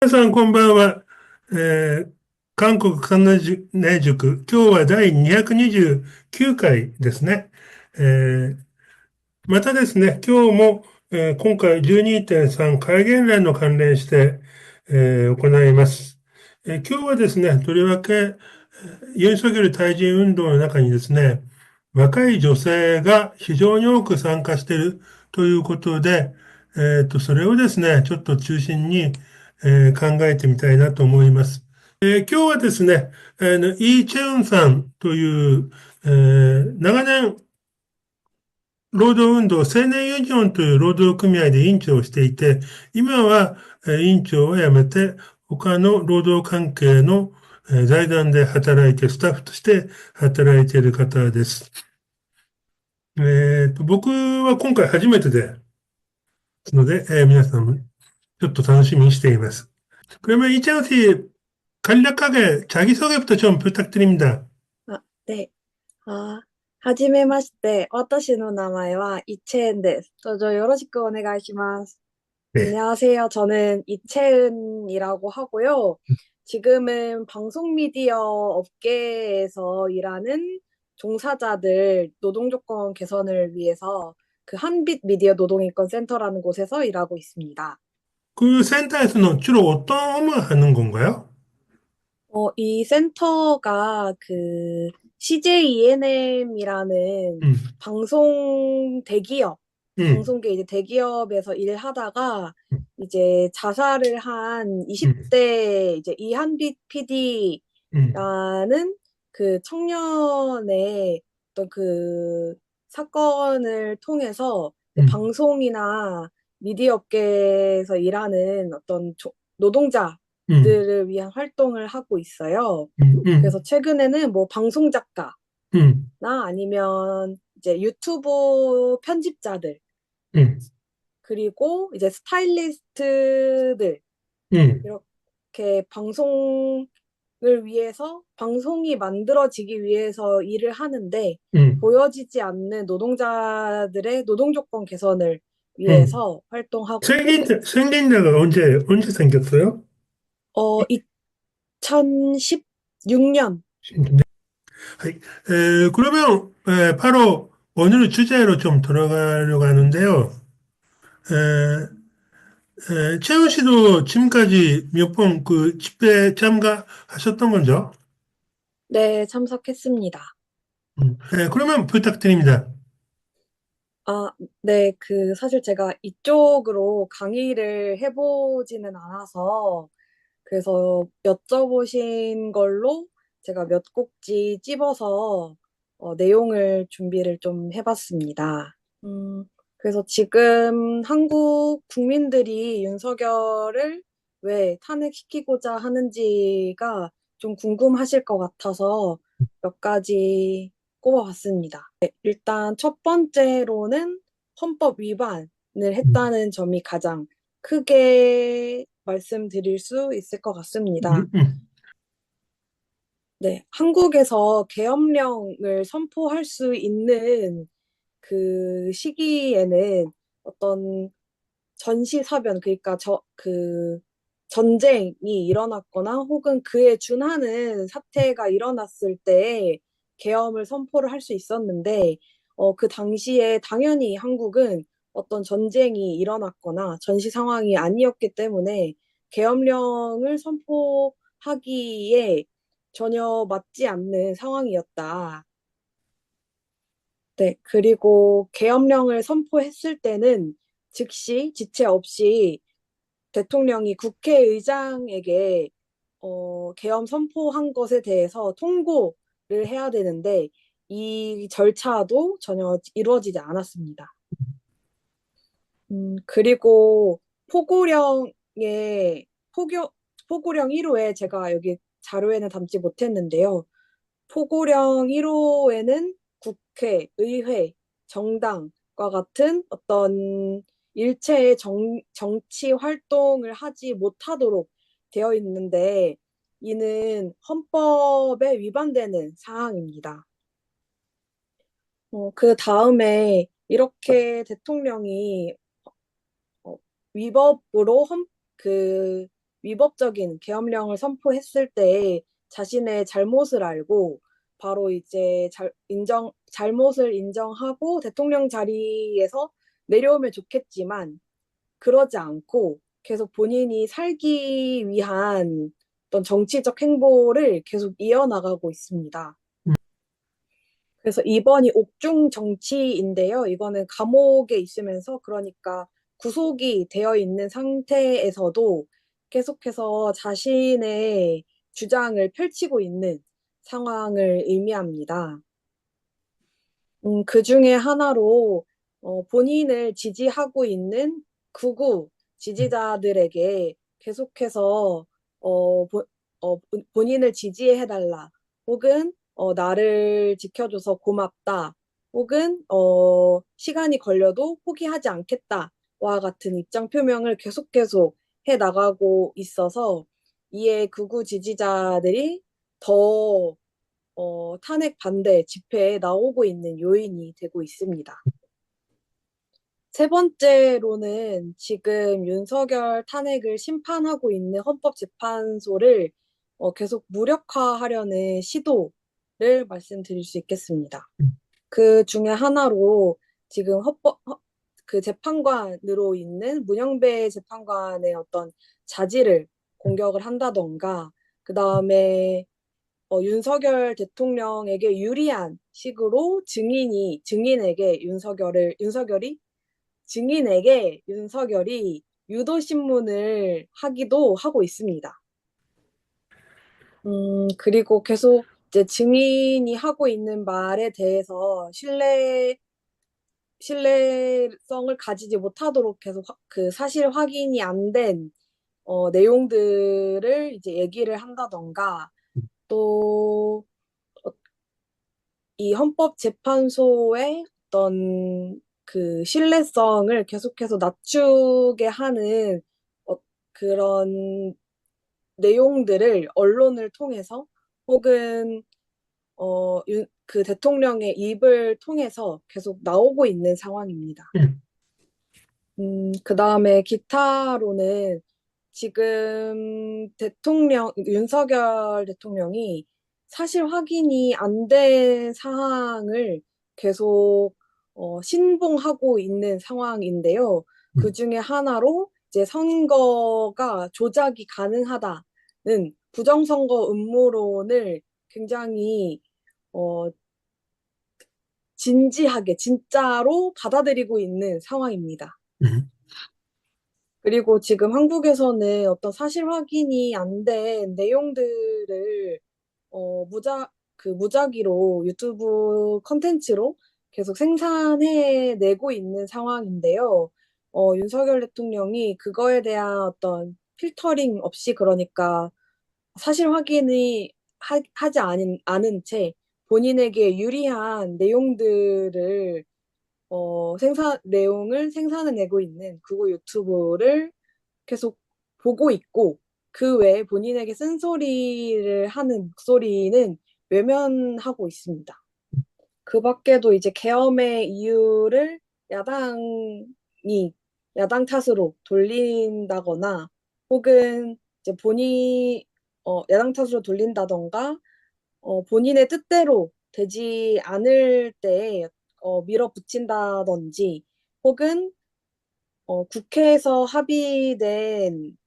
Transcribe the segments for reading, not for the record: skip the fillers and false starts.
皆さん、こんばんは。え韓国関連塾、今日は第229回ですね。えまたですね、今日も、今回12.3戒厳令の関連して、行います。今日はですね、とりわけ、ユン・ソギョル退陣運動の中にですね、若い女性が非常に多く参加しているということで、それをですね、ちょっと中心に、考えてみたいなと思います。今日はですね、イ・チェウンさんという、長年労働運動、青年ユニオンという労働組合で委員長をしていて、今は委員長を辞めて、他の労働関係の財団で働いて、スタッフとして働いている方です。僕は今回初めてですので、皆さんちょっと楽しみにしています。그러면 이채원 씨 간략하게 자기소개부터 좀 부탁드립니다. あ、で、あ、はじめまして。私の名前は이채은です。どうぞよろしくお願いします. 네. 안녕하세요. 저는 이채은이라고 하고요. 지금은 방송 미디어 업계에서 일하는 종사자들 노동조건 개선을 위해서 그 한빛 미디어 노동인권 센터라는 곳에서 일하고 있습니다. 그 센터에서는 주로 어떤 업무를 하는 건가요? 이 센터가 그 CJENM이라는 음, 방송 대기업, 음, 방송계 이제 대기업에서 일하다가 이제 자살을 한 음, 20대 이제 이한빛 음, PD라는 그 청년의 어떤 그 사건을 통해서 음, 방송이나 미디어 업계에서 일하는 어떤 음, 노동자들을 위한 활동을 하고 있어요. 그래서 음, 최근에는 뭐 방송 작가나 음, 아니면 이제 유튜브 편집자들 음, 그리고 이제 스타일리스트들 음, 이렇게 방송을 위해서 방송이 만들어지기 위해서 일을 하는데 음, 보여지지 않는 노동자들의 노동 조건 개선을 음. 위해서 활동하고 생긴 데가 언제 생겼어요? 2016년. 하이. 그러면, 바로 오늘 주제로 좀 들어가려고 하는데요. 채원 씨도 지금까지 몇 번 그 집회 참가하셨던 거죠? 네, 참석했습니다. 그러면 부탁드립니다. 아, 네, 사실 제가 이쪽으로 강의를 해보지는 않아서, 그래서 여쭤보신 걸로 제가 몇 곡지 찝어서, 내용을 준비를 좀 해봤습니다. 그래서 지금 한국 국민들이 윤석열을 왜 탄핵시키고자 하는지가 좀 궁금하실 것 같아서 몇 가지 꼽아봤습니다. 일단 첫 번째로는 헌법 위반을 했다는 점이 가장 크게 말씀드릴 수 있을 것 같습니다. 음, 음, 네, 한국에서 계엄령을 선포할 수 있는 그 시기에는 어떤 전시사변, 그러니까 전쟁이 일어났거나 혹은 그에 준하는 사태가 일어났을 때 계엄을 선포를 할 수 있었는데, 그 당시에 당연히 한국은 어떤 전쟁이 일어났거나 전시 상황이 아니었기 때문에 계엄령을 선포하기에 전혀 맞지 않는 상황이었다. 네, 그리고 계엄령을 선포했을 때는 즉시 지체 없이 대통령이 국회의장에게 계엄 선포한 것에 대해서 통보를 해야 되는데 이 절차도 전혀 이루어지지 않았습니다. 그리고 포고령의 포교, 포고령 1호에 제가 여기 자료에는 담지 못했는데요. 포고령 1호에는 국회, 의회, 정당과 같은 어떤 일체의 정치 활동을 하지 못하도록 되어 있는데 이는 헌법에 위반되는 사항입니다. 그 다음에 이렇게 대통령이 어, 위법으로 그 위법적인 계엄령을 선포했을 때 자신의 잘못을 알고 바로 이제 잘못을 인정하고 대통령 자리에서 내려오면 좋겠지만 그러지 않고 계속 본인이 살기 위한 어떤 정치적 행보를 계속 이어나가고 있습니다. 그래서 이번이 옥중 정치인데요. 이거는 감옥에 있으면서 그러니까 구속이 되어 있는 상태에서도 계속해서 자신의 주장을 펼치고 있는 상황을 의미합니다. 그 중에 하나로 본인을 지지하고 있는 극우 지지자들에게 계속해서 본인을 지지해달라 혹은 나를 지켜줘서 고맙다 혹은 시간이 걸려도 포기하지 않겠다와 같은 입장 표명을 계속 해 나가고 있어서 이에 극우 지지자들이 더 탄핵 반대 집회에 나오고 있는 요인이 되고 있습니다. 세 번째로는 지금 윤석열 탄핵을 심판하고 있는 헌법재판소를 계속 무력화하려는 시도를 말씀드릴 수 있겠습니다. 그 중에 하나로 지금 그 재판관으로 있는 문영배 재판관의 어떤 자질을 공격을 한다던가, 그 다음에 윤석열 대통령에게 유리한 식으로 윤석열이 유도신문을 하기도 하고 있습니다. 그리고 계속 이제 증인이 하고 있는 말에 대해서 신뢰성을 가지지 못하도록 계속 그 사실 확인이 안 된 내용들을 이제 얘기를 한다던가, 또 이 헌법재판소의 어떤 그 신뢰성을 계속해서 낮추게 하는 어, 그런 내용들을 언론을 통해서 혹은 그 대통령의 입을 통해서 계속 나오고 있는 상황입니다. 그 다음에 기타로는 지금 윤석열 대통령이 사실 확인이 안 된 사항을 계속 신봉하고 있는 상황인데요. 그 중에 하나로 이제 선거가 조작이 가능하다는 부정선거 음모론을 굉장히 어, 진지하게 진짜로 받아들이고 있는 상황입니다. 그리고 지금 한국에서는 어떤 사실 확인이 안 된 내용들을 무작위로 유튜브 컨텐츠로 계속 생산해내고 있는 상황인데요. 윤석열 대통령이 그거에 대한 어떤 필터링 없이, 그러니까 사실 확인이 하지 않은 채 본인에게 유리한 내용을 생산해내고 있는 그거 유튜브를 계속 보고 있고, 그 외에 본인에게 쓴소리를 하는 목소리는 외면하고 있습니다. 그 밖에도 이제 계엄의 이유를 야당이 야당 탓으로 돌린다거나 혹은 이제 야당 탓으로 돌린다던가 본인의 뜻대로 되지 않을 때 밀어붙인다든지 혹은 국회에서 합의된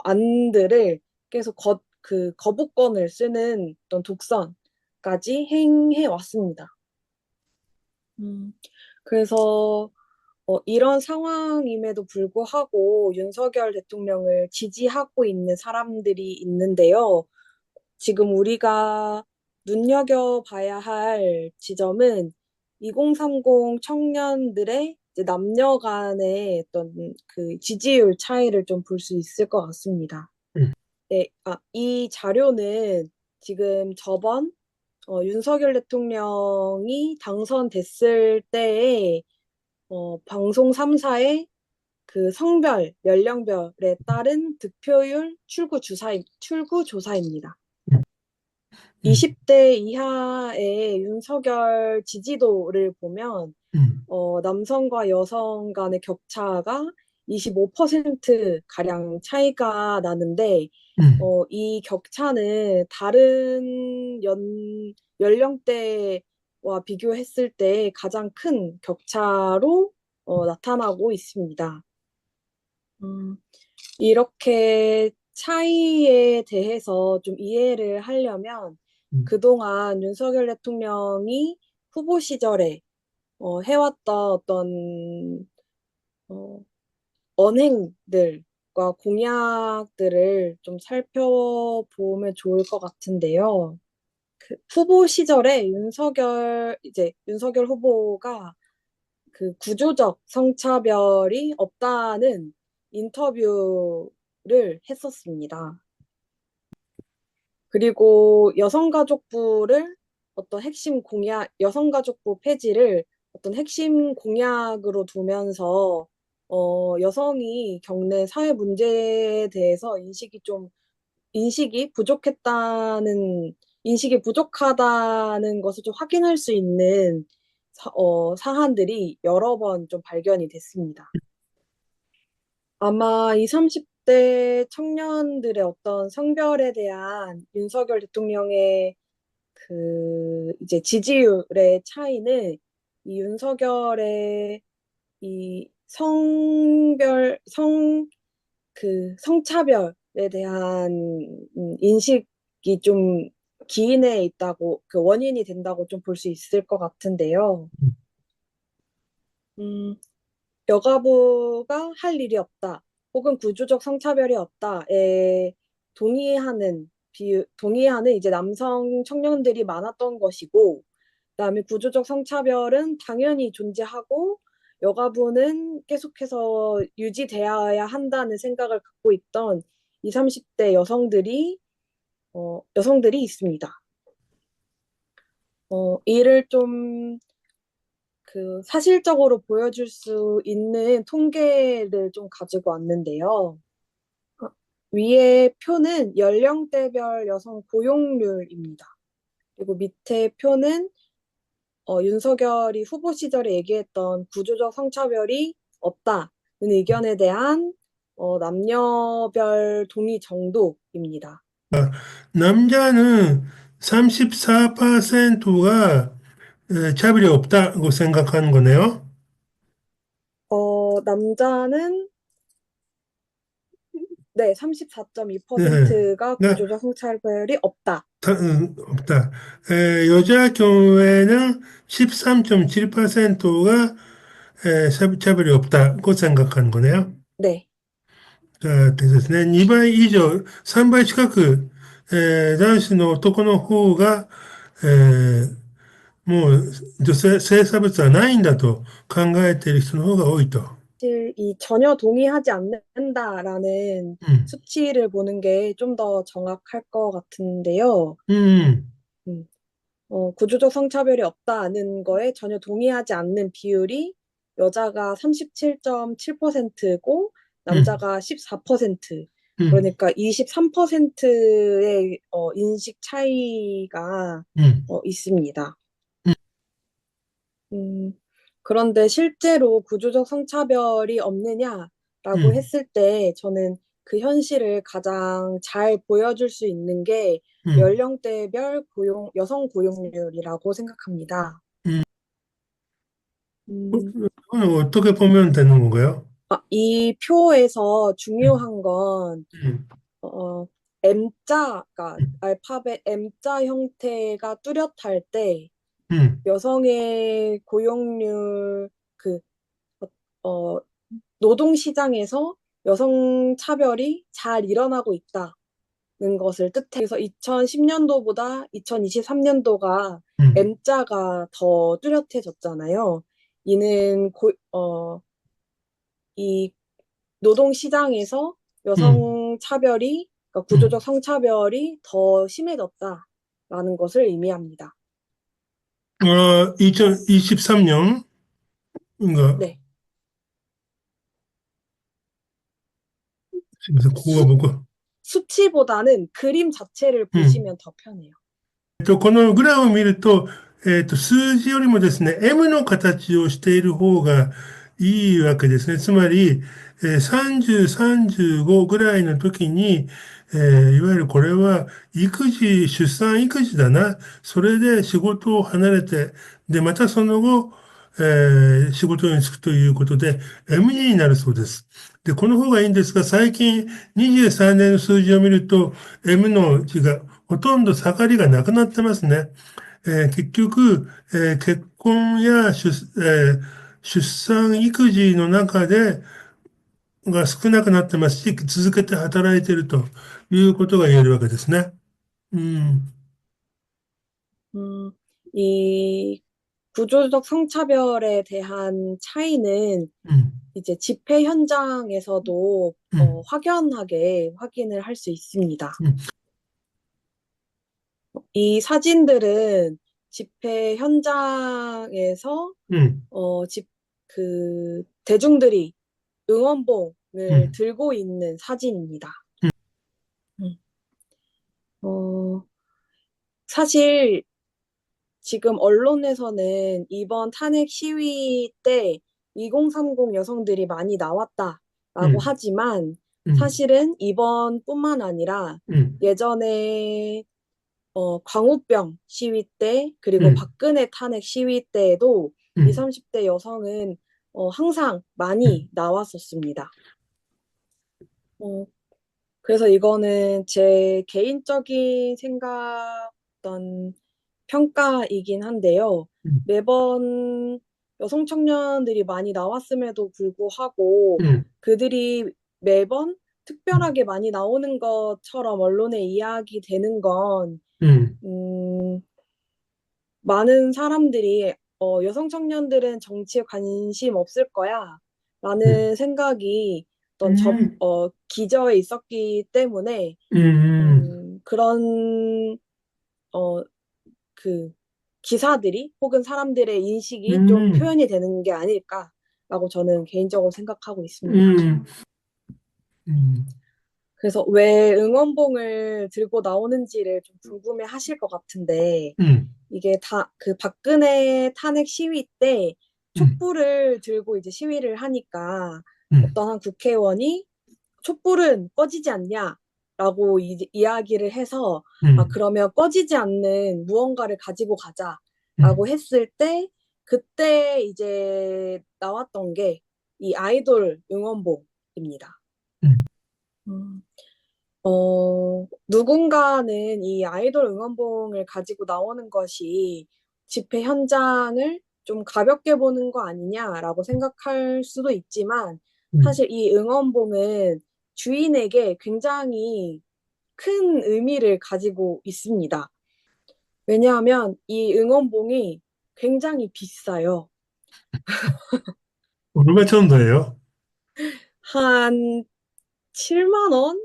안들을 계속 거부권을 쓰는 어떤 독선까지 행해 왔습니다. 그래서 이런 상황임에도 불구하고 윤석열 대통령을 지지하고 있는 사람들이 있는데요. 지금 우리가 눈여겨봐야 할 지점은 2030 청년들의 이제 남녀 간의 어떤 그 지지율 차이를 좀 볼 수 있을 것 같습니다. 네, 이 자료는 지금 저번 윤석열 대통령이 당선됐을 때에 방송 3사의 그 성별, 연령별에 따른 득표율 출구 조사입니다. 20대 이하의 윤석열 지지도를 보면 남성과 여성 간의 격차가 25% 가량 차이가 나는데, 음, 이 격차는 다른 연령대와 비교했을 때 가장 큰 격차로 나타나고 있습니다. 음, 이렇게 차이에 대해서 좀 이해를 하려면 음, 그동안 윤석열 대통령이 후보 시절에 해왔던 어떤 어, 언행들과 공약들을 좀 살펴보면 좋을 것 같은데요. 그 후보 시절에 윤석열 후보가 그 구조적 성차별이 없다는 인터뷰를 했었습니다. 그리고 여성가족부를 어떤 핵심 공약, 여성가족부 폐지를 어떤 핵심 공약으로 두면서 여성이 겪는 사회 문제에 대해서 인식이 부족했다는, 인식이 부족하다는 것을 좀 확인할 수 있는 사안들이 여러 번 좀 발견이 됐습니다. 아마 20, 30대 청년들의 어떤 성별에 대한 윤석열 대통령의 그 이제 지지율의 차이는 이 윤석열의 이 성차별에 대한 인식이 좀 기인해 있다고, 그 원인이 된다고 좀 볼 수 있을 것 같은데요. 음, 여가부가 할 일이 없다, 혹은 구조적 성차별이 없다에 동의하는 이제 남성 청년들이 많았던 것이고, 그다음에 구조적 성차별은 당연히 존재하고 여가부는 계속해서 유지되어야 한다는 생각을 갖고 있던 20, 30대 여성들이 있습니다. 이를 좀 그 사실적으로 보여줄 수 있는 통계를 좀 가지고 왔는데요. 어, 위에 표는 연령대별 여성 고용률입니다. 그리고 밑에 표는 윤석열이 후보 시절에 얘기했던 구조적 성차별이 없다는 의견에 대한 남녀별 동의 정도입니다. 남자는 34%가 차별이 없다고 생각하는 거네요. 남자는 네, 네. 34.2%가 그러니까 구조적 성차별이 없다. 없다. 여자 경우에는 13.7%가 차별이 없다고 생각하는 거네요. ね。ですね、2倍以上、3倍近く、男子の男の方が、えもう女性、性差別はないんだと考えている人の方が多いと。사실 이 전혀 동의하지 않는다라는 うん。 수치를 보는 게 좀 더 정확할 것 같은데요. うん。음, 구조적 성차별이 없다는 거에 전혀 동의하지 않는 비율이 여자가 37.7%고 うん。 남자가 14%, うん。 그러니까 23%의 인식 차이가 うん。 있습니다. 음, 그런데 실제로 구조적 성차별이 う 없느냐라고 ん。 했을 때 저는 그 현실을 가장 잘 보여줄 수 있는 게 うん。 연령대별 여성 고용률이라고 생각합니다. うん。 음, 그건 어떻게 보면 되는 건가요? 이 표에서 うん。 중요한 건, うん。 어, M자가, 알파벳 M자 형태가 뚜렷할 때うん。여성의 고용률, 그, 어, 노동시장에서 여성 차별이 잘 일어나고 있다는 것을 뜻해. 그래서 2010년도보다 2023년도가うん。 M자가 더 뚜렷해졌잖아요. 이는 이 노동시장에서うん。여성 차별이, 그러니까 うん。 구조적 성차별이 더 심해졌다라는 것을 의미합니다. 2023년인가? 네. すみません、ここが수, 僕。수치보다는 그림 자체를 うん。보시면 더 편해요. このグラフを見ると、数字よりもですね、M の形をしている方がいいわけですね。つまり、30、35ぐらいの時に、いわゆるこれは出産育児だな。それで仕事を離れて、で、またその後、仕事に就くということで、M2 になるそうです。で、この方がいいんですが、最近23年の数字を見ると、M の字がほとんど下がりがなくなってますね。結局、結婚や出産育児の中でが少なくなってますし、続けて働いているということが言えるわけですね。うん、음, 이 구조적 성차별에 대한 차이는 うん、이제 집회 현장에서도うん、확연하게 확인을 할 수 있습니다. うん、이 사진들은 집회 현장에서うん、대중들이 응원봉을 うん、들고 있는 사진입니다. 음. 어, 사실 지금 언론에서는 이번 탄핵 시위 때 2030 여성들이 많이 음, 나왔다라고 음, 하지만 음, 사실은 이번뿐만 아니라 음, 예전에 광우병 시위 때 그리고 음, 박근혜 탄핵 시위 때에도 20, 음, 30대 여성은 항상 많이 나왔었습니다. 어, 그래서 이거는 제 개인적인 어떤 평가이긴 한데요. 음, 매번 여성 청년들이 많이 나왔음에도 불구하고 음, 그들이 매번 특별하게 많이 나오는 것처럼 언론에 이야기되는 건, 음, 음, 많은 사람들이 여성 청년들은 정치에 관심 없을 거야 음, 라는 생각이 음, 기저에 있었기 때문에 음, 그런 어, 그 기사들이 혹은 사람들의 인식이 좀 음, 표현이 되는 게 아닐까라고 저는 개인적으로 생각하고 있습니다. 음, 음, 그래서 왜 응원봉을 들고 나오는지를 좀 궁금해 하실 것 같은데, 음, 이게 그 박근혜 탄핵 시위 때 음, 촛불을 들고 이제 시위를 하니까 음, 어떤 한 국회의원이 촛불은 꺼지지 않냐라고 이야기를 해서 아, 음, 그러면 꺼지지 않는 무언가를 가지고 가자라고 음, 했을 때 그때 이제 나왔던 게 이 아이돌 응원봉입니다. 음, 음. 누군가는 이 아이돌 응원봉을 가지고 나오는 것이 집회 현장을 좀 가볍게 보는 거 아니냐라고 생각할 수도 있지만 음, 사실 이 응원봉은 주인에게 굉장히 큰 의미를 가지고 있습니다. 왜냐하면 이 응원봉이 굉장히 비싸요. 얼마 정도예요? 한 7만 원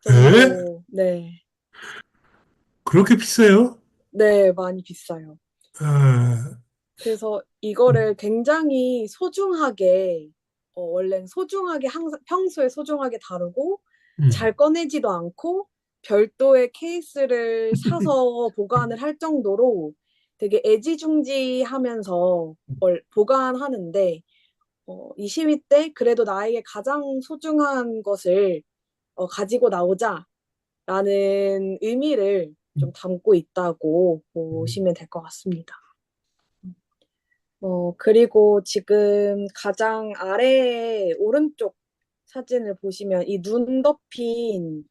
에? 정도, 네. 그렇게 비싸요? 네, 많이 비싸요. 아, 그래서 음, 이거를 굉장히 소중하게, 원래는 소중하게, 항상 평소에 소중하게 다루고, 음, 잘 꺼내지도 않고, 별도의 케이스를 사서 보관을 할 정도로 되게 애지중지하면서 보관하는데, 이 시위 때 그래도 나에게 가장 소중한 것을 가지고 나오자라는 의미를 좀 담고 있다고 음, 보시면 될 것 같습니다. 그리고 지금 가장 아래 오른쪽 사진을 보시면 이 눈 덮인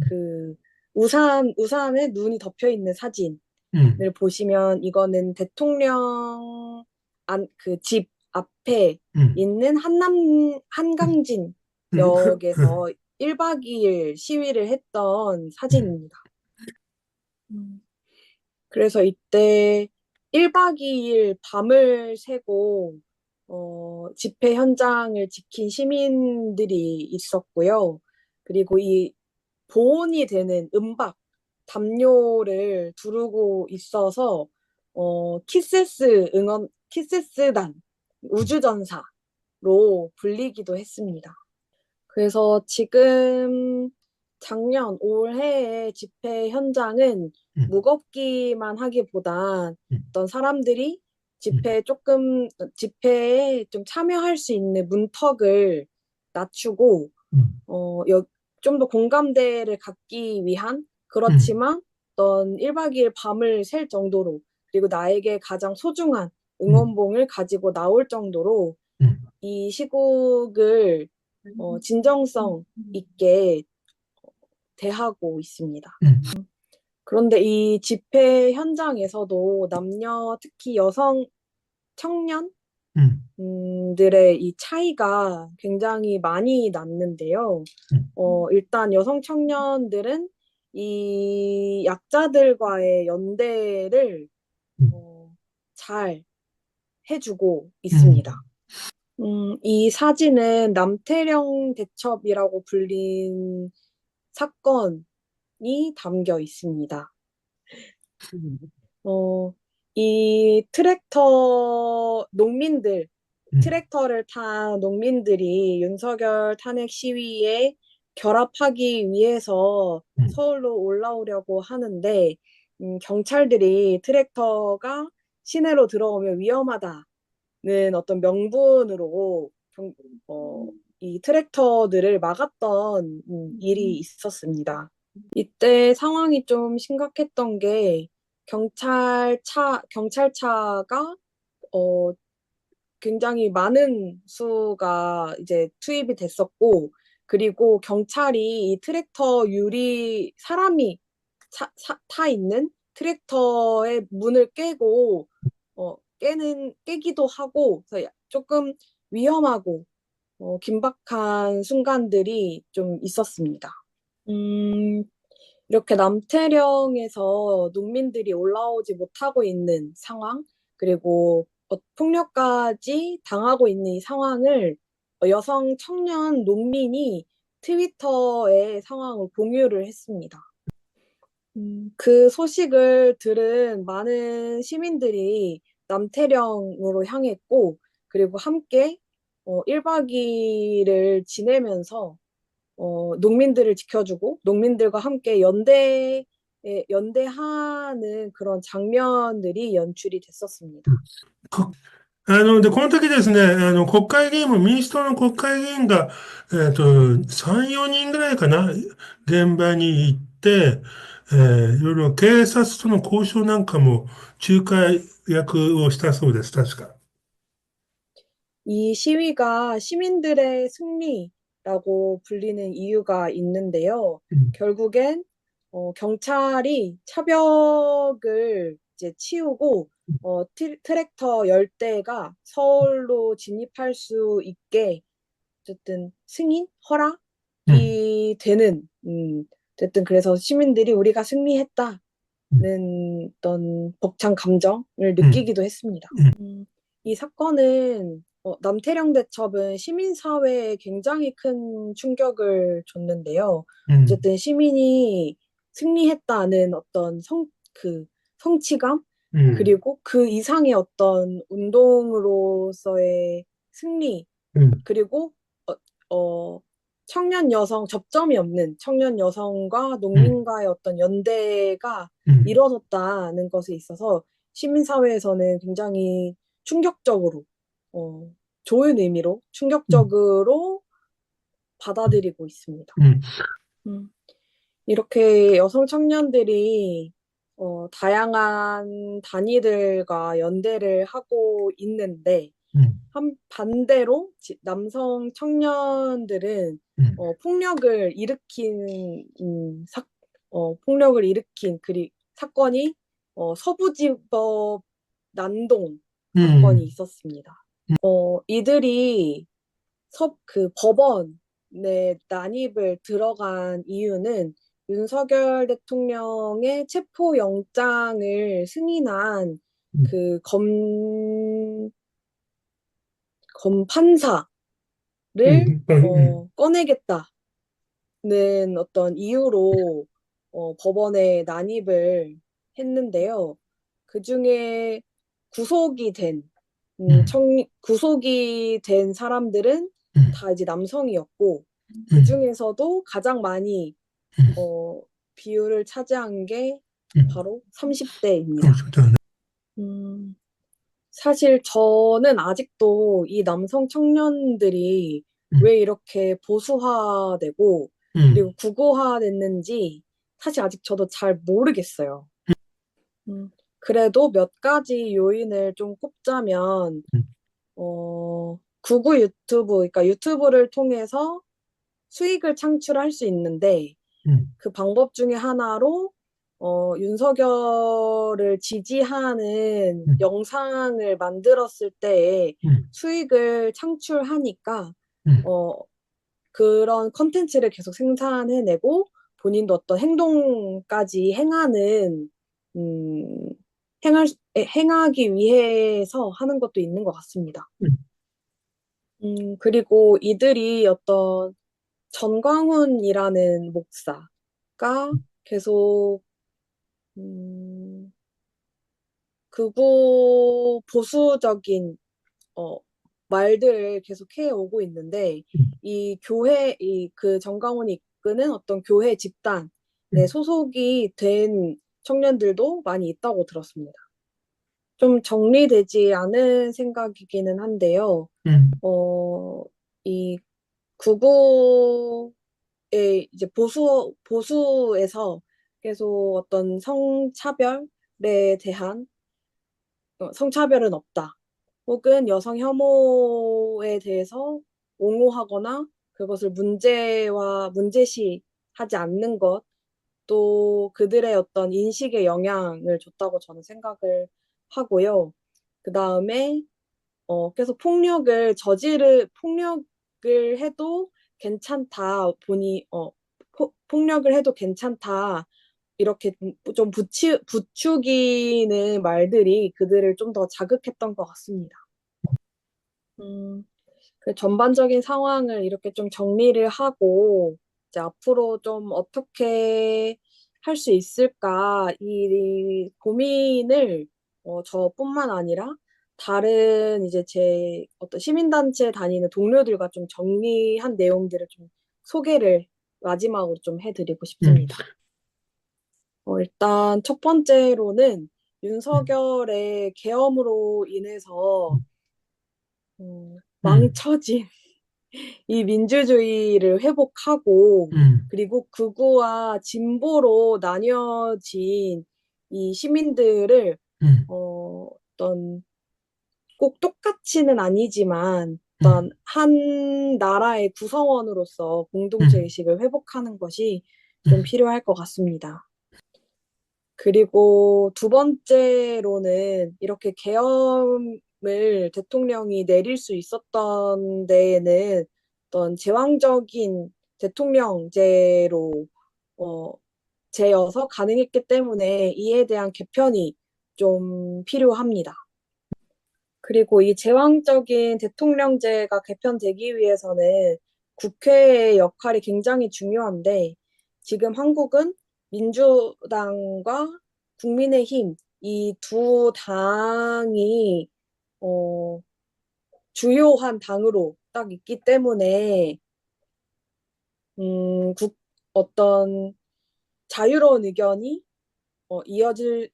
그 우산에 눈이 덮여 있는 사진을 음, 보시면 이거는 대통령 그 집 앞에 음, 있는 한강진 음, 역에서 1박 2일 시위를 했던 음, 사진입니다. 음. 그래서 이때 1박 2일 밤을 새고 집회 현장을 지킨 시민들이 있었고요. 그리고 이 보온이 되는 은박, 담요를 두르고 있어서 키세스단, 우주전사로 불리기도 했습니다. 그래서 지금 작년 올해의 집회 현장은 음, 무겁기만 하기보단 음, 어떤 사람들이 집회에 좀 참여할 수 있는 문턱을 낮추고, 음, 좀 더 공감대를 갖기 위한, 음, 그렇지만 어떤 1박 2일 밤을 샐 정도로, 그리고 나에게 가장 소중한 음, 응원봉을 가지고 나올 정도로 음, 이 시국을 진정성 있게 대하고 있습니다. 음, 그런데 이 집회 현장에서도 특히 여성 음, 청년들의 이 차이가 굉장히 많이 났는데요. 음, 일단 여성 청년들은 이 약자들과의 연대를 음, 잘 해주고 있습니다. 음, 이 사진은 남태령 대첩이라고 불린 사건이 담겨 있습니다. 어, 이 음, 트랙터를 탄 농민들이 윤석열 탄핵 시위에 결합하기 위해서 음, 서울로 올라오려고 하는데, 경찰들이 트랙터가 시내로 들어오면 위험하다는 어떤 명분으로 어, 이 트랙터들을 막았던 일이 있었습니다. 이때 상황이 좀 심각했던 게 경찰차가 어, 굉장히 많은 수가 이제 투입이 됐었고, 그리고 경찰이 이 트랙터 사람이 타 있는 트랙터의 문을 깨기도 하고, 그래서 조금 위험하고, 긴박한 순간들이 좀 있었습니다. 음, 이렇게 남태령에서 농민들이 올라오지 못하고 있는 상황, 그리고 폭력까지 당하고 있는 이 상황을 여성 청년 농민이 트위터에 상황을 공유를 했습니다. 그 소식을 들은 많은 시민들이 남태령으로 향했고, 그리고 함께 1박 2일을 지내면서 농민들을 지켜주고 농민들과 함께 연대하는 그런 장면들이 연출이 됐었습니다. こで、この時ですね、国会議員も民主党の国会議員が、3、4人ぐらいかな、現場に行って、いろいろ警察との交渉なんかも仲介役をしたそうです、確か。이 시위가 시민들의 승리라고 불리는 이유가 있는데요. うん、 결국엔 경찰이 차벽을 이제 치우고 트랙터 10대가 서울로 진입할 수 있게 어쨌든うん、허락이 되는, 어쨌든 그래서 시민들이 우리가 승리했다는 うん、어떤 벅찬 감정을 うん、느끼기도 했습니다. 이 사건은 남태령 대첩은 시민사회에 굉장히 큰 충격을 줬는데요. うん、 어쨌든 시민이 승리했다는 성취감, うん、 그리고 그 이상의 어떤 운동으로서의 승리, うん、 그리고 어, 접점이 없는 청년 여성과 うん、 농민과의 어떤 연대가 うん、 이뤄졌다는 것에 있어서 시민사회에서는 굉장히 충격적으로, 어, 좋은 의미로 うん、 충격적으로 받아들이고 있습니다. うん、 음, 이렇게 여성 청년들이 다양한 단위들과 연대를 하고 있는데, うん、 반대로 남성 청년들은 うん、 폭력을 일으킨 사건이 서부지법 난동 う 사건이 ん、 있었습니다. 이들이 그 법원에 난입을 들어간 이유는 윤석열 대통령의 체포영장을 승인한 그 검판사를うん、うん、꺼내겠다는 어떤 이유로 법원에 난입을 했는데요. 그중에 구속이 된, 구속이 된 사람들은 다 이제 남성이었고, 그중에서도 가장 많이 비율을 차지한 게 うん、바로 30대입니다. そうそうだね。 사실 저는 아직도 이 남성 청년들이 음, 왜 이렇게 보수화되고 그리고 음, 구구화됐는지 사실 아직 저도 잘 모르겠어요. 그래도 몇 가지 요인을 좀 꼽자면, 음, 구구 유튜브, 그러니까 유튜브를 통해서 수익을 창출할 수 있는데, 음, 그 방법 중에 하나로, 윤석열을 지지하는 음, 영상을 만들었을 때에 음, 수익을 창출하니까, 음, 어, 그런 컨텐츠를 계속 생산해내고 본인도 어떤 행동까지 행하는, 음, 행하기 위해서 하는 것도 있는 것 같습니다. 음, 그리고 이들이 어떤 전광훈이라는 목사가 계속, 음, 극우 보수적인, 어, 말들을 계속 해오고 있는데, 그 정광훈이 이끄는 어떤 교회 집단에 음, 소속이 된 청년들도 많이 있다고 들었습니다. 좀 정리되지 않은 생각이기는 한데요. 음, 어, 이 극우의 이제 보수에서 계속 어떤 성차별에 대한 성차별은 없다. 혹은 여성 혐오에 대해서 옹호하거나 그것을 문제시하지 않는 것, 또 그들의 어떤 인식에 영향을 줬다고 저는 생각을 하고요. 그 다음에 계속 폭력을 해도 괜찮다 폭력을 해도 괜찮다 이렇게 좀 부추기는 말들이 그들을 좀 더 자극했던 것 같습니다. 음, 그 전반적인 상황을 이렇게 좀 정리를 하고 이제 앞으로 좀 어떻게 할 수 있을까 이 고민을 저뿐만 아니라 다른 이제 제 어떤 시민단체 다니는 동료들과 좀 정리한 내용들을 좀 소개를 마지막으로 좀 해드리고 음, 싶습니다. 일단 첫 번째로는 음, 윤석열의 계엄으로 인해서 음, 망쳐진 이 민주주의를 회복하고 그리고 극우와 진보로 나뉘어진 이 시민들을 음, 어떤 꼭 똑같이는 아니지만 어떤 음, 한 나라의 구성원으로서 공동체 음, 의식을 회복하는 것이 좀 음, 필요할 것 같습니다. 그리고 두 번째로는 이렇게 계엄을 대통령이 내릴 수 있었던 데에는 어떤 제왕적인 대통령제로 어, 제여서 가능했기 때문에 이에 대한 개편이 좀 필요합니다. 그리고 이 제왕적인 대통령제가 개편되기 위해서는 국회의 역할이 굉장히 중요한데 지금 한국은 민주당과 국민의힘 이 두 당이 어, 주요한 당으로 딱 있기 때문에 어떤 자유로운 의견이 이어질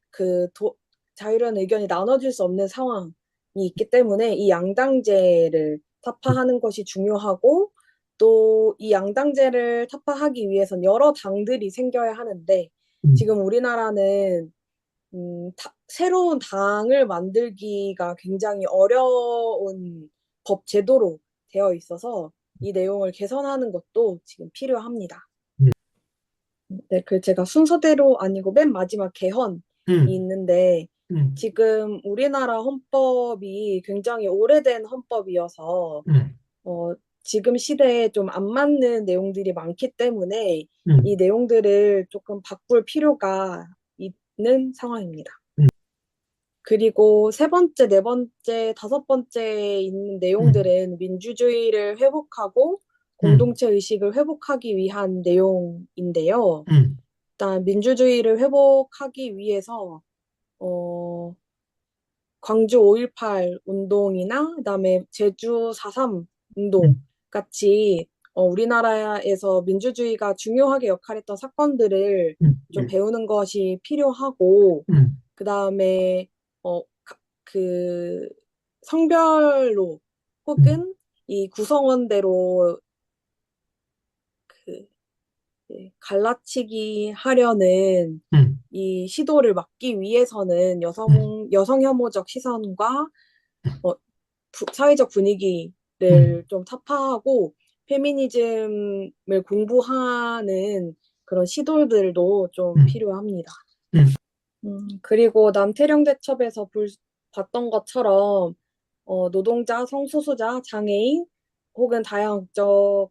자유로운 의견이 나눠질 수 없는 상황이 있기 때문에 이 양당제를 타파하는 것이 중요하고 또 이 양당제를 타파하기 위해선 여러 당들이 생겨야 하는데 음, 지금 우리나라는 새로운 당을 만들기가 굉장히 어려운 법 제도로 되어 있어서 이 내용을 개선하는 것도 지금 필요합니다. 음, 네, 그 제가 순서대로 아니고 맨 마지막 개헌이 음, 있는데 음, 지금 우리나라 헌법이 굉장히 오래된 헌법이어서 음, 어, 지금 시대에 좀 안 맞는 내용들이 많기 때문에 이 음, 내용들을 조금 바꿀 필요가 있는 상황입니다. 음, 그리고 세 번째, 네 번째, 다섯 번째 있는 음, 내용들은 민주주의를 회복하고 음, 공동체 의식을 회복하기 위한 내용인데요. 음, 일단 민주주의를 회복하기 위해서 어, 광주 5.18 운동이나 그다음에 제주 4.3 운동 음, 같이 우리나라에서 민주주의가 중요하게 역할했던 사건들을 좀 배우는 것이 필요하고 그다음에 어, 그 성별로 혹은 이 구성원대로 그 갈라치기 하려는 음, 이 시도를 막기 위해서는 음, 여성 혐오적 시선과 어, 사회적 음, 분위기를 좀 타파하고 페미니즘을 공부하는 그런 시도들도 좀 음, 필요합니다. 음, 그리고 남태령 대첩에서 봤던 것처럼 노동자, 성소수자, 장애인 혹은 다양적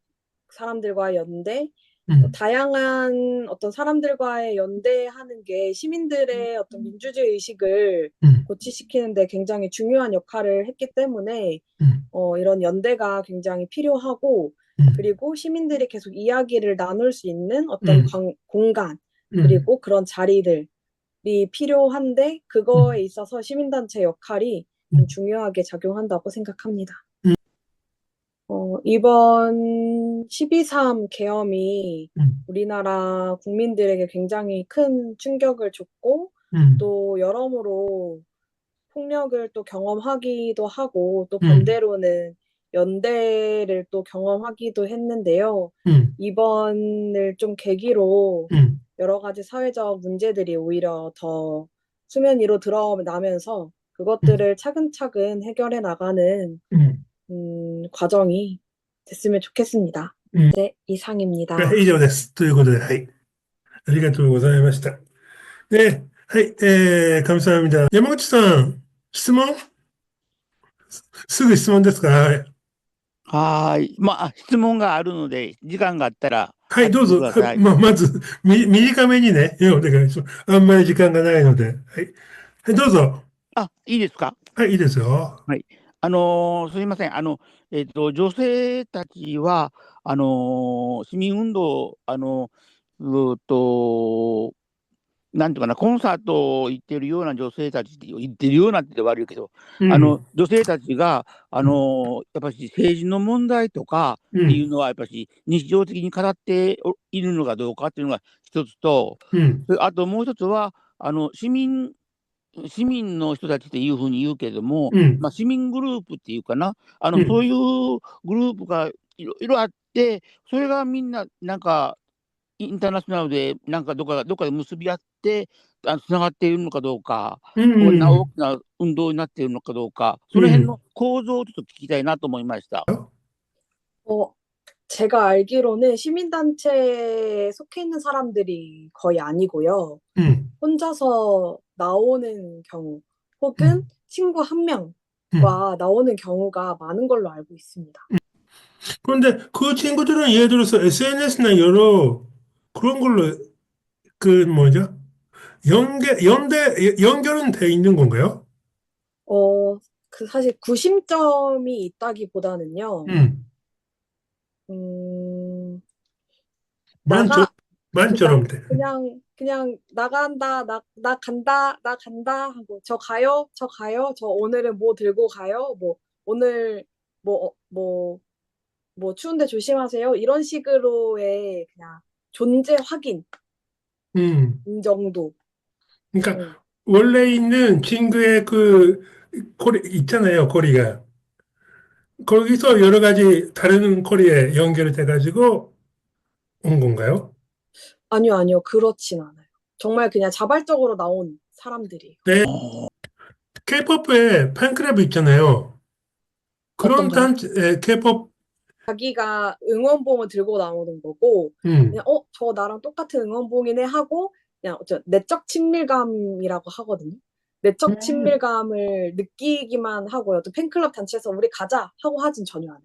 사람들과의 연대, 음, 다양한 어떤 사람들과의 연대하는 게 시민들의 어떤 민주주의 의식을 음, 고취시키는데 굉장히 중요한 역할을 했기 때문에 음, 이런 연대가 굉장히 필요하고 음, 그리고 시민들이 계속 이야기를 나눌 수 있는 어떤 음, 공간 음, 그리고 그런 자리들이 필요한데 그거에 음, 있어서 시민단체 역할이 좀 음, 중요하게 작용한다고 생각합니다. 음, 이번 12.3 계엄이 음, 우리나라 국민들에게 굉장히 큰 충격을 줬고 음, 또 여러모로 폭력을 또 경험하기도 하고 또 음, 반대로는 연대를 또 경험하기도 했는데요. 음, 이번을 좀 계기로 음, 여러 가지 사회적 문제들이 오히려 더 수면 위로 드러나면서 음, 그것들을 차근차근 해결해 나가는 음, 과정이 됐으면 좋겠습니다. うん。네, 이상입니다. 以上です。ということで、はい。ありがとうございました。で、はい、神様みたいな。山口さん、質問すぐ質問ですか？はい。はーい。まあ、質問があるので、時間があったらはい、発してくどうぞ。ださい。まず、短めにね、お願いします。あんまり時間がないので。はい。はい、どうぞ。あ、いいですか？はい、いいですよ。はい。すいません。女性たちは、市民運動、なんていうかな、コンサート行ってるような女性たち、行ってるようなって言って悪いけど、うん、女性たちが、うん、やっぱり政治の問題とかっていううん、のは、やっぱり日常的に語っているのかどうかっていうのが一つと、うん、あともう一つは、市民の人たちっていうふうに言うけれども、うん、まあ、市民グループっていうかな、そううん、いうグループがいろいろあって、それがみんな、なんか、インターナショナルで、なんかどっかで結び合って、つながっているのかどうか、うこんな大ん、きな運動になっているのかどうか、そうん。の辺の構造をちょっと聞きたいなと思いました。어, 제가 알기로는 시민단체에 속해 있는 사람들이 거의 아니고요. うん、혼자서 나오는 경우, う 혹은 ん、 친구 한 うん。 명과 나오는 경우가 많은 걸로 알고 있습니다. 그런데 그 친구들은 예를 들어서 SNS나 여러 그런 걸로 뭐죠? 연결은 돼 있는 건가요? 어, 사실 구심점이 있다기보다는요, 음, 음, 만점, 나가, 그러니까 만처럼 돼. 그냥 나간다, 나 간다, 나 간다 하고 저 가요, 저 가요, 저 오늘은 뭐 들고 가요, 뭐 오늘 뭐, 뭐 추운데 조심하세요. 이런 식으로의 그냥 존재 확인 음, 정도. 그러니까 음. 원래 있는 친구의 그 코리 있잖아요, 코리가. 거기서 여러 가지 다른 코리에 연결이 돼가지고 온 건가요? 아니요, 그렇진 않아요. 정말 그냥 자발적으로 나온 사람들이에요. 네, K-팝에 팬클럽 있잖아요. 그런 어떤가요? K-팝, 자기가 응원봉을 들고 나오는 거고, 음, 그냥, 저 나랑 똑같은 응원봉이네 하고, 그냥, 내적 친밀감이라고 하거든요. 내적 음, 친밀감을 느끼기만 하고요. 또 팬클럽 단체에서 우리 가자 하고 하진 전혀 안 해요.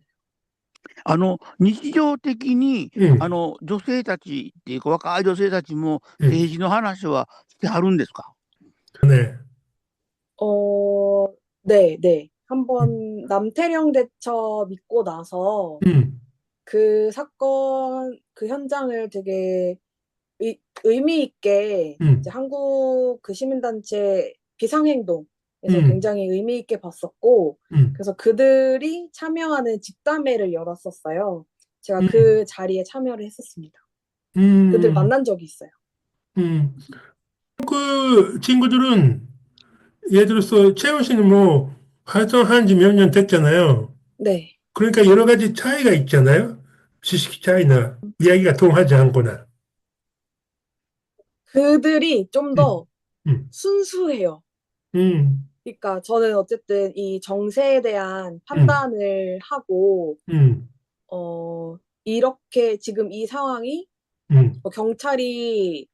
日常的に、음, 女性たちっていうか、若い女性たちも음, 政治の話はしてはるんですか？ 네, 어, 네, 네. 음, 한번 남태령 대처 믿고 나서 음, 그 사건, 그 현장을 되게 의미 있게 이제 음, 한국 그 시민단체 비상행동에서 음, 굉장히 의미 있게 봤었고, 음, 그래서 그들이 참여하는 집담회를 열었었어요. 제가 음, 그 자리에 참여를 했었습니다. 그들 음, 만난 적이 있어요. 음. 그 친구들은 예를 들어서 채원 씨는 뭐 활동한 지 몇 년 됐잖아요. 네. 그러니까 여러 가지 차이가 있잖아요. 지식 차이나 이야기가 통하지 않거나. 그들이 좀 음, 더 음, 순수해요. 음, 그러니까 저는 어쨌든 이 정세에 대한 음, 판단을 하고, 음, 이렇게 지금 이 상황이 음, 경찰이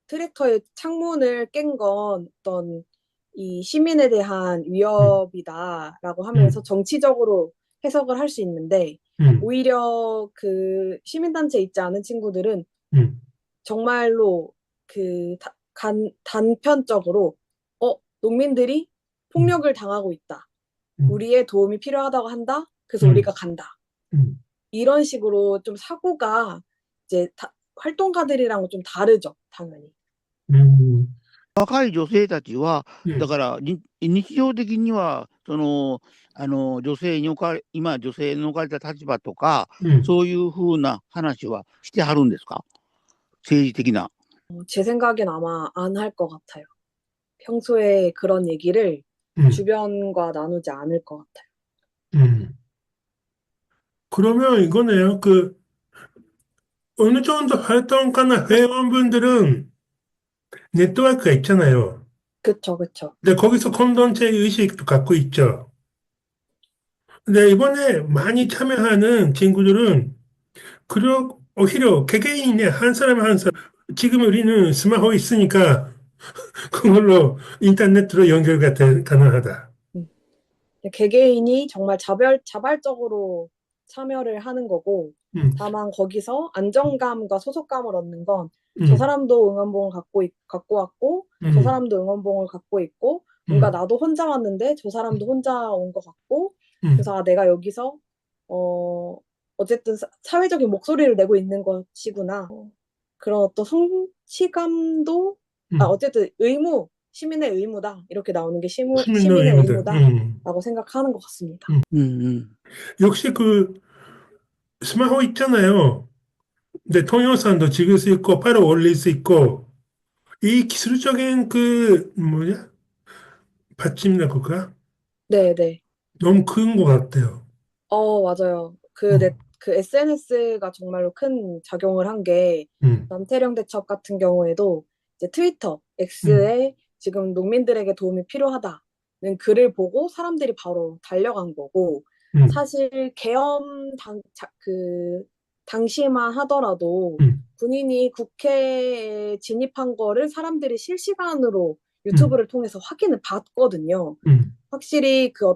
트랙터의 창문을 깬 건 어떤 이 시민에 대한 음, 위협이다라고 하면서 음, 정치적으로 해석을 할 수 있는데, 음, 오히려 그 시민단체 있지 않은 친구들은 음, 정말로 단편적으로, 농민들이 음, 폭력을 당하고 있다. 음, 우리의 도움이 필요하다고 한다. 그래서 우리가 음, 간다. 음, 이런 식으로 좀 사고가 이제 활동가들이랑 좀 다르죠, 당연히. 음, 若い女性たちは、だ 음, から日常的には、女性に今、女性に置かれた立場とか、음, そういうふうな話はしてはるんですか？政治的な。제 생각엔 아마 안 할 것 같아요. 평소에 그런 얘기를 음, 주변과 나누지 않을 것 같아요. 음. 그러면 이거네요. 어느 정도 활동가나 회원분들은 네트워크가 있잖아요. 그쵸, 그쵸. 근데 거기서 공동체 의식도 갖고 있죠. 근데 이번에 많이 참여하는 친구들은 오히려 개개인의 한 사람 한 사람 지금 우리는 스마ホ 있으니까 그걸로 인터넷으로 연결가 가능하다. 음. 개개인이 정말 자발적으로 참여를 하는 거고, 음, 다만 거기서 안정감과 소속감을 얻는 건 저 음, 사람도 응원봉을 갖고 왔고, 저 음, 사람도 응원봉을 갖고 있고, 뭔가 음, 나도 혼자 왔는데 저 사람도 혼자 온 것 같고, 음, 그래서 내가 여기서, 어, 어쨌든 사회적인 목소리를 내고 있는 것이구나. 그런 어떤 성취감도, 음. 어쨌든 시민의 의무다. 이렇게 나오는 게 시민의 시민의 의무다. 의무다라고 생각하는 것 같습니다. うんうん。역시 스마호 있잖아요. 근데 동영상도 찍을 수 있고 바로 올릴 수 있고 이 기술적인 받침이나 그가 네네. 너무 큰 것 같아요. 맞아요. 어, 그 SNS가 정말로 큰 작용을 한 게, 음, 남태령 대첩 같은 경우에도 이제 트위터, 음, X에 지금 농민들에게 도움이 필요하다는 글을 보고 사람들이 바로 달려간 거고, 음, 사실 당시만 하더라도 음, 군인이 국회에 진입한 거를 사람들이 실시간으로 음, 유튜브를 통해서 확인을 받거든요. 음, 확실히 그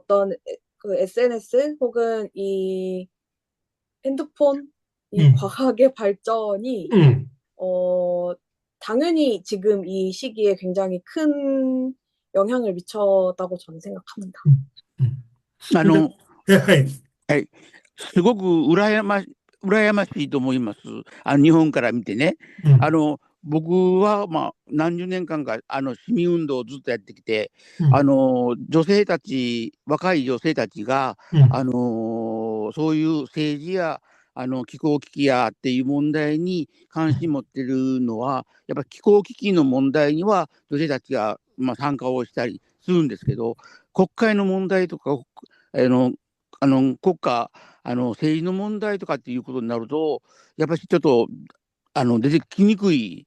SNS 혹은 이 핸드폰, 이 음, 과학의 발전이, 음, 어, 당연히 지금 이 시기에 굉장히 큰 영향을 미쳤다고 저는 생각합니다. 음. あ 근데, の、예, 하이, はい、すごく羨ましいと思います。日本から見てね。음, 僕は、まあ、何十年間か、市民運動をずっとやってきて、음, 若い女性たちが、음, そういう政治や、気候危機やっていう問題に関心持ってるのは、やっぱり気候危機の問題には女性たちが、まあ、参加をしたりするんですけど、国会の問題とか、国家、政治の問題とかっていうことになると、やっぱりちょっと、出てきにくい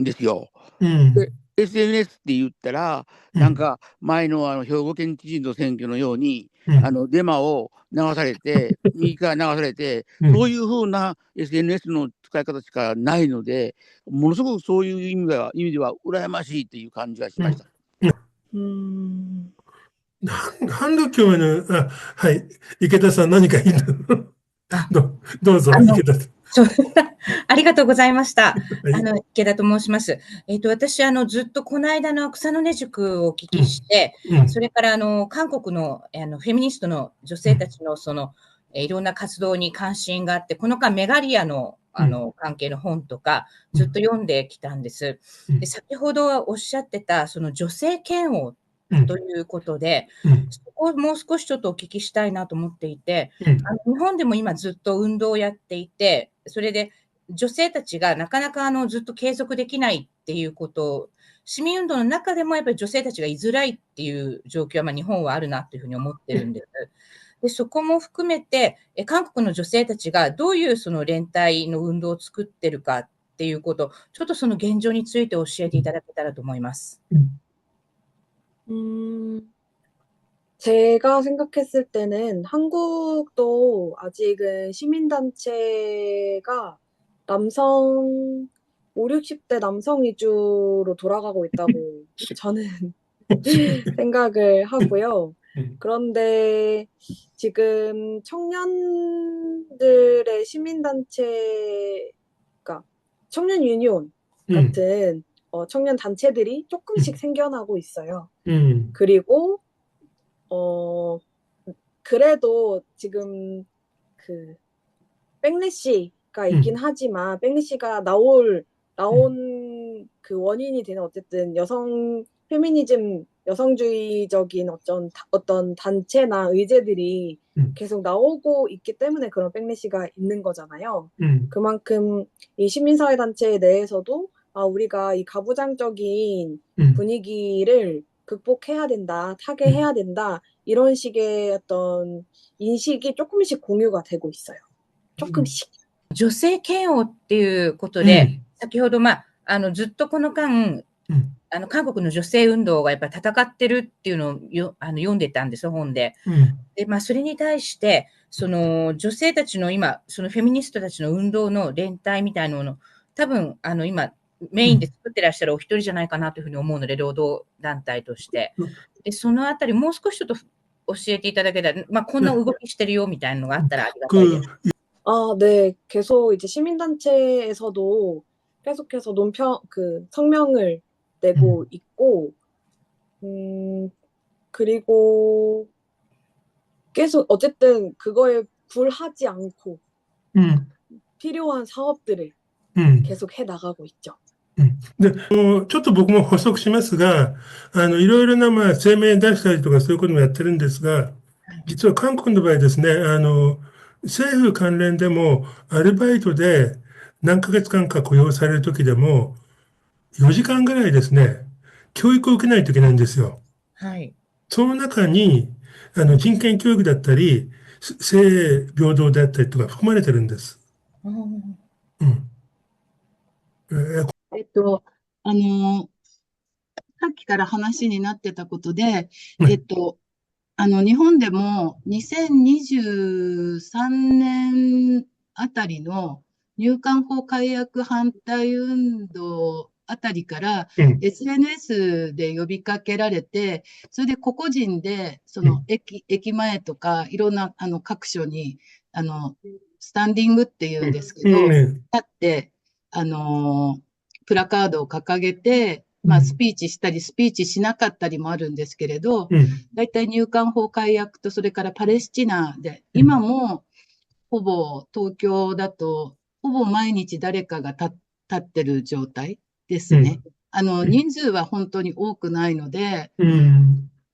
んですよ。で、음, SNS って言ったら、なん 음, か前の兵庫県知事の選挙のように、음, デマを流されて、右から流されて、そう 음, いうふうな SNS の使い方しかないので、ものすごくそういう意味では羨ましいっていう感じがしまし 음. た。음, 한국 경우에는, 하이, 이케다さん 何かいいのあ、どうぞ、あの、池田さん。そうありがとうございました。はい。池田と申します。私、ずっとこの間の草の根塾をお聞きしうん、て、うん、それから韓国のフェミニストの女うん、性たちのいろんな活動に関心があって、この間メガリアのうん、関係の本とかずっとうん、読んできたんです。で、うん、先ほどおっしゃってたその女性嫌悪うん、ということで、うん、そこをもう少しちょっとお聞きしたいなと思っていて、うん、日本でも今ずっと運動をやっていて、それで女性たちがなかなかずっと継続できないっていうことを、市民運動の中でもやっぱり女性たちが居づらいっていう状況は、日本はあるなというふうに思ってるんです。で、そこも含めて、韓国の女性たちがどういうその連帯の運動を作ってるかっていうこと、ちょっとその現状について教えていただけたらと思います。제가 생각했을 때는 한국도 아직은 시민단체가 5, 60대 남성 위주로 돌아가고 있다고 저는 생각을 하고요. 그런데 지금 청년들의 시민단체가 청년 유니온 같은 청년 단체들이 조금씩 생겨나고 있어요. 그리고 그래도 지금 그 백래시가 있긴 하지만 백래시가 나온 그 원인이 되는 어쨌든 페미니즘 여성주의적인 어떤 단체나 의제들이 계속 나오고 있기 때문에 그런 백래시가 있는 거잖아요. 그만큼 이 시민사회 단체 내에서도 우리가 이 가부장적인 분위기를 극복해야 된다, 타개해야 된다, 이런 식의 어떤 인식이 조금씩 공유가 되고 있어요. 조금씩. 女性嫌悪っていうことで、先ほど、ずっとこの間、韓国の女性運動がやっぱり戦ってるっていうのを読んでたんですよ、本で。で、それに対して、その女性たちの今、そのフェミニストたちの運動の連帯みたいなもの、多分、今、メインで作ってらっしゃるお一人じゃないかなというふうに思うので、労働団体として。で、そのあたり、もう少しちょっと教えていただけたら、こんな動きしてるよみたいなのがあったらありがたいです。네. 계속 이제 시민단체에서도 계속해서 성명을 내고 있고, 그리고 계속 어쨌든 그거에 굴하지 않고 필요한 사업들을 계속 해 나가고 있죠. で、ちょっと僕も補足しますが、いろいろな、声明出したりとかそういうこともやってるんですが、実は韓国の場合ですね、政府関連でもアルバイトで何ヶ月間か雇用されるときでも、4時間ぐらいですね、教育を受けないといけないんですよ。はい。その中に、人権教育だったり、性平等だったりとか含まれてるんです。さっきから話になってたことで、日本でも2023年あたりの入管法改悪反対運動あたりから、SNS で呼びかけられて、それで個々人で、駅前とか、いろんな、各所に、スタンディングっていうんですけど、立って、プラカードを掲げて、スピーチしたり、スピーチしなかったりもあるんですけれど、だいたい入管法改悪と、それからパレスチナで、今も、ほぼ東京だと、ほぼ毎日誰かが立ってる状態ですね。人数は本当に多くないので、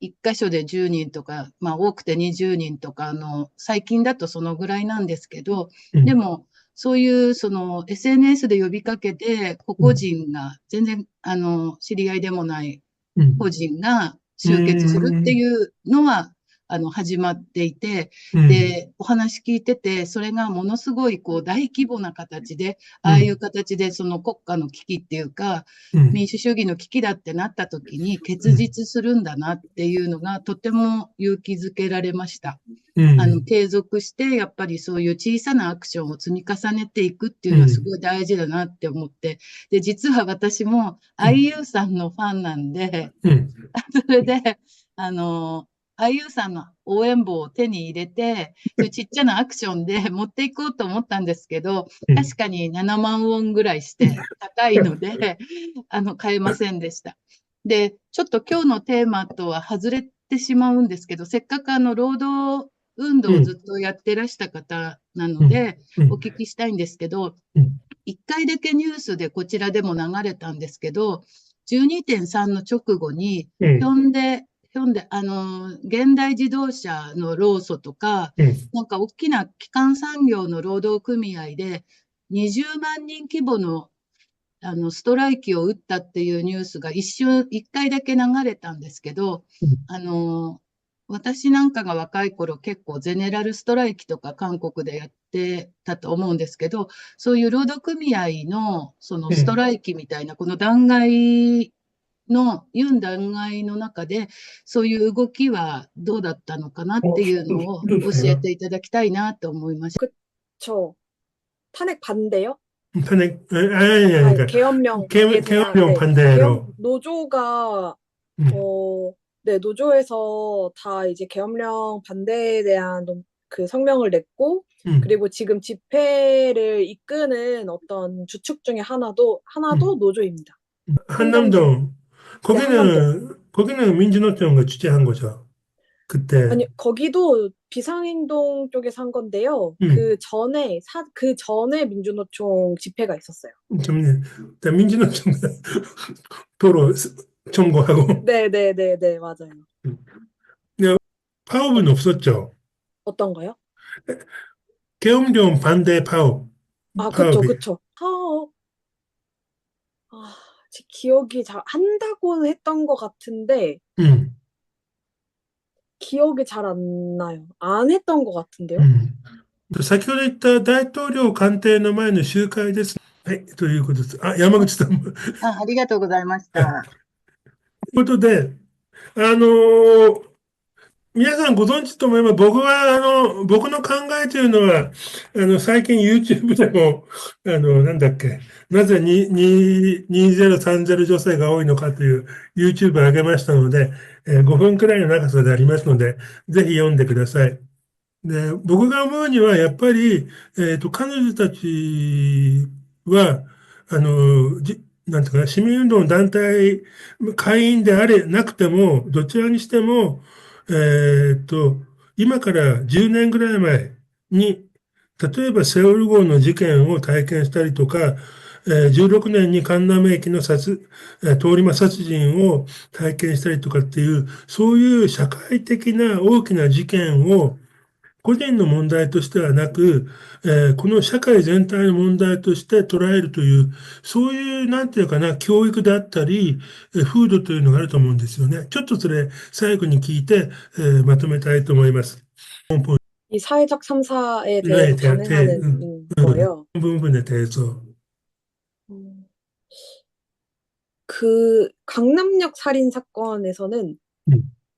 一箇所で10人とか、多くて20人とか、最近だとそのぐらいなんですけど、でも、そういう、SNS で呼びかけて、個々人が、全然、知り合いでもない個人が集結するっていうのは、始まっていて、で、お話聞いてて、それがものすごい、大規模な形で、ああいう形で、国家の危機っていうか、民主主義の危機だってなった時に結実するんだなっていうのが、とても勇気づけられました。継続して、やっぱりそういう小さなアクションを積み重ねていくっていうのはすごい大事だなって思って、で、実は私も IU さんのファンなんで、それで、IU さんの応援棒を手に入れて、ちっちゃなアクションで持っていこうと思ったんですけど、確かに7万ウォンぐらいして高いので、買えませんでした。で、ちょっと今日のテーマとは外れてしまうんですけど、せっかく労働運動をずっとやってらした方なので、お聞きしたいんですけど、一回だけニュースでこちらでも流れたんですけど、12.3 の直後に、現代自動車の労組とか、なんか大きな基幹産業の労働組合で、20万人規模のストライキを打ったっていうニュースが一回だけ流れたんですけど、私なんかが若い頃結構ゼネラルストライキとか韓国でやってたと思うんですけど、そういう労働組合のそのストライキみたいな、このユン弾劾の中で、そういう動きはどうだったのかなっていうのを教えていただきたいなと思いました。탄핵 반대요? 탄핵, 그러니까 계엄령에 계엄령 대한 반대로. 노조가 네, 노조에서 다 이제 계엄령 반대에 대한 그 성명을 냈고, 그리고 지금 집회를 이끄는 어떤 주축 중에 하나도 노조입니다. 한남동. 네, 한남동. 거기는 민주노총가 주재한 거죠. 그때. 아니, 거기도 비상행동 쪽에서 한 건데요. 그 전에 민주노총 집회가 있었어요. 민주노총 도로 청구하고. 네, 맞아요. 파업은 없었죠. 어떤 거요? 계엄령 반대 파업. 그쵸. 파업. 제 기억이 잘 한다고 했던 것 같은데, 기억이 잘 안 나요. 안 했던 것 같은데요. 先ほど言った大統領官邸の前の集会です。はい、ということです。山口さんも。ありがとうございました。ということで、皆さんご存知と思います。僕の考えというのは、最近 YouTube でも、なんだっけ、なぜ2030女性が多いのかという YouTube を上げましたので、5分くらいの長さでありますので、ぜひ読んでください。で、僕が思うには、やっぱり、彼女たちは、なんていうかな、市民運動の団体、会員でなくても、どちらにしても、今から10年ぐらい前に、例えばセウォル号の事件を体験したりとか、16年にカンナム駅の通り魔殺人を体験したりとかっていう、そういう社会的な大きな事件を個人の問題としてはなく、この社会全体の問題として捉えるという、そういう、なんていうかな、教育であったり、風土というのがあると思うんですよね。ちょっとそれ、最後に聞いて、まとめたいと思います。이 사회적 참사에 대해서 반응하는 거예요. 부분에 대해서. 그 강남역 살인 사건에서는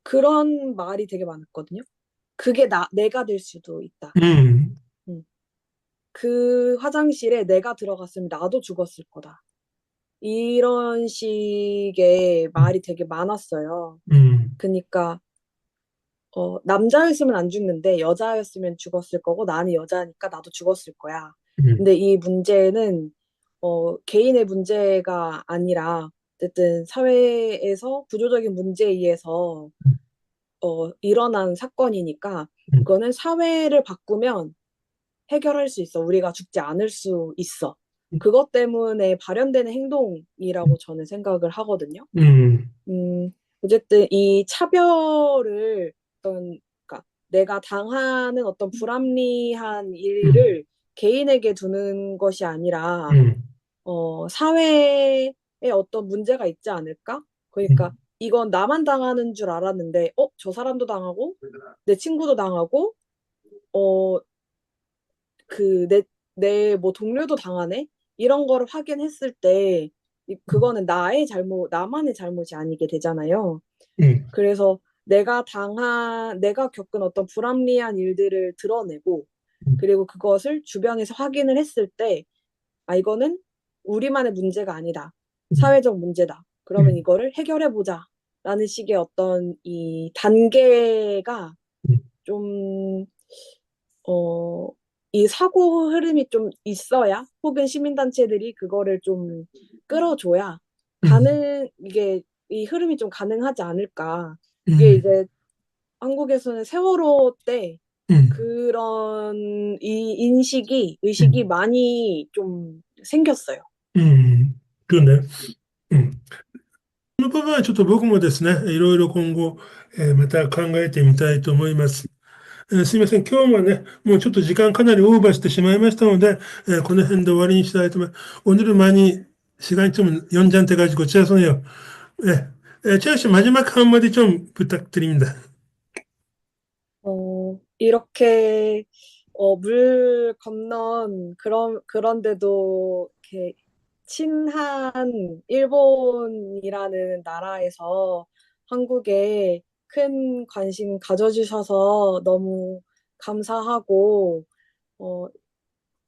그런 말이 되게 많았거든요. 그게 내가 될 수도 있다. 그 화장실에 내가 들어갔으면 나도 죽었을 거다. 이런 식의 말이 되게 많았어요. 그러니까 남자였으면 안 죽는데 여자였으면 죽었을 거고 나는 여자니까 나도 죽었을 거야. 근데 이 문제는 개인의 문제가 아니라 어쨌든 사회에서 구조적인 문제에 의해서 일어난 사건이니까 이거는 사회를 바꾸면 해결할 수 있어. 우리가 죽지 않을 수 있어. 그것 때문에 발현되는 행동이라고 저는 생각을 하거든요. 어쨌든 이 차별을 그러니까 내가 당하는 어떤 불합리한 일을 개인에게 두는 것이 아니라 사회에 어떤 문제가 있지 않을까? 그러니까 이건 나만 당하는 줄 알았는데 저 사람도 당하고 내 친구도 당하고 내 뭐 동료도 당하네? 이런 거를 확인했을 때 그거는 나만의 잘못이 아니게 되잖아요. 그래서 내가 겪은 어떤 불합리한 일들을 드러내고 그리고 그것을 주변에서 확인을 했을 때 이거는 우리만의 문제가 아니다. 사회적 문제다. 그러면 이거를 해결해보자. 라는 식의 어떤 이 단계가 좀, 이 사고 흐름이 좀 있어야 혹은 시민단체들이 그거를 좀 끌어줘야 이 흐름이 좀 가능하지 않을까. 이게 이제 한국에서는 세월호 때 그런 의식이 많이 좀 생겼어요. 그러네. この部分はちょっと僕もですね、いろいろ今後、また考えてみたいと思います。すみません。今日もね、もうちょっと時間かなりオーバーしてしまいましたので、この辺で終わりにしたいと思います。오늘은 많이 시간이 좀 연장돼가지고 죄송해요. 최현 씨 마지막 한마디 좀 부탁드립니다. 이렇게 물 건넌 그런데도 이렇게 친한 일본이라는 나라에서 한국에 큰 관심 가져주셔서 너무 감사하고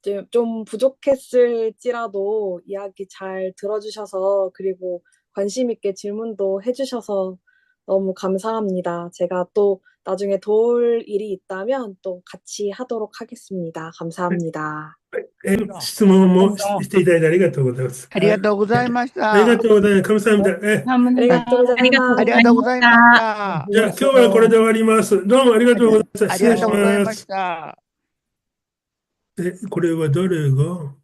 이제 좀 부족했을지라도 이야기 잘 들어주셔서 그리고 관심 있게 질문도 해주셔서 너무 감사합니다. 제가 또 나중에 도울 일이 있다면 또 같이 하도록 하겠습니다. 감사합니다. 質問もしていただいてありがとうございます。ありがとうございましありがた。とうございます。감사합니다. 아리가또 ありがとうごありざいまがとうございました。じゃあ今日はこれで終わります。どうもありがとうございました。ありが失礼しとうございまします。た。これは誰が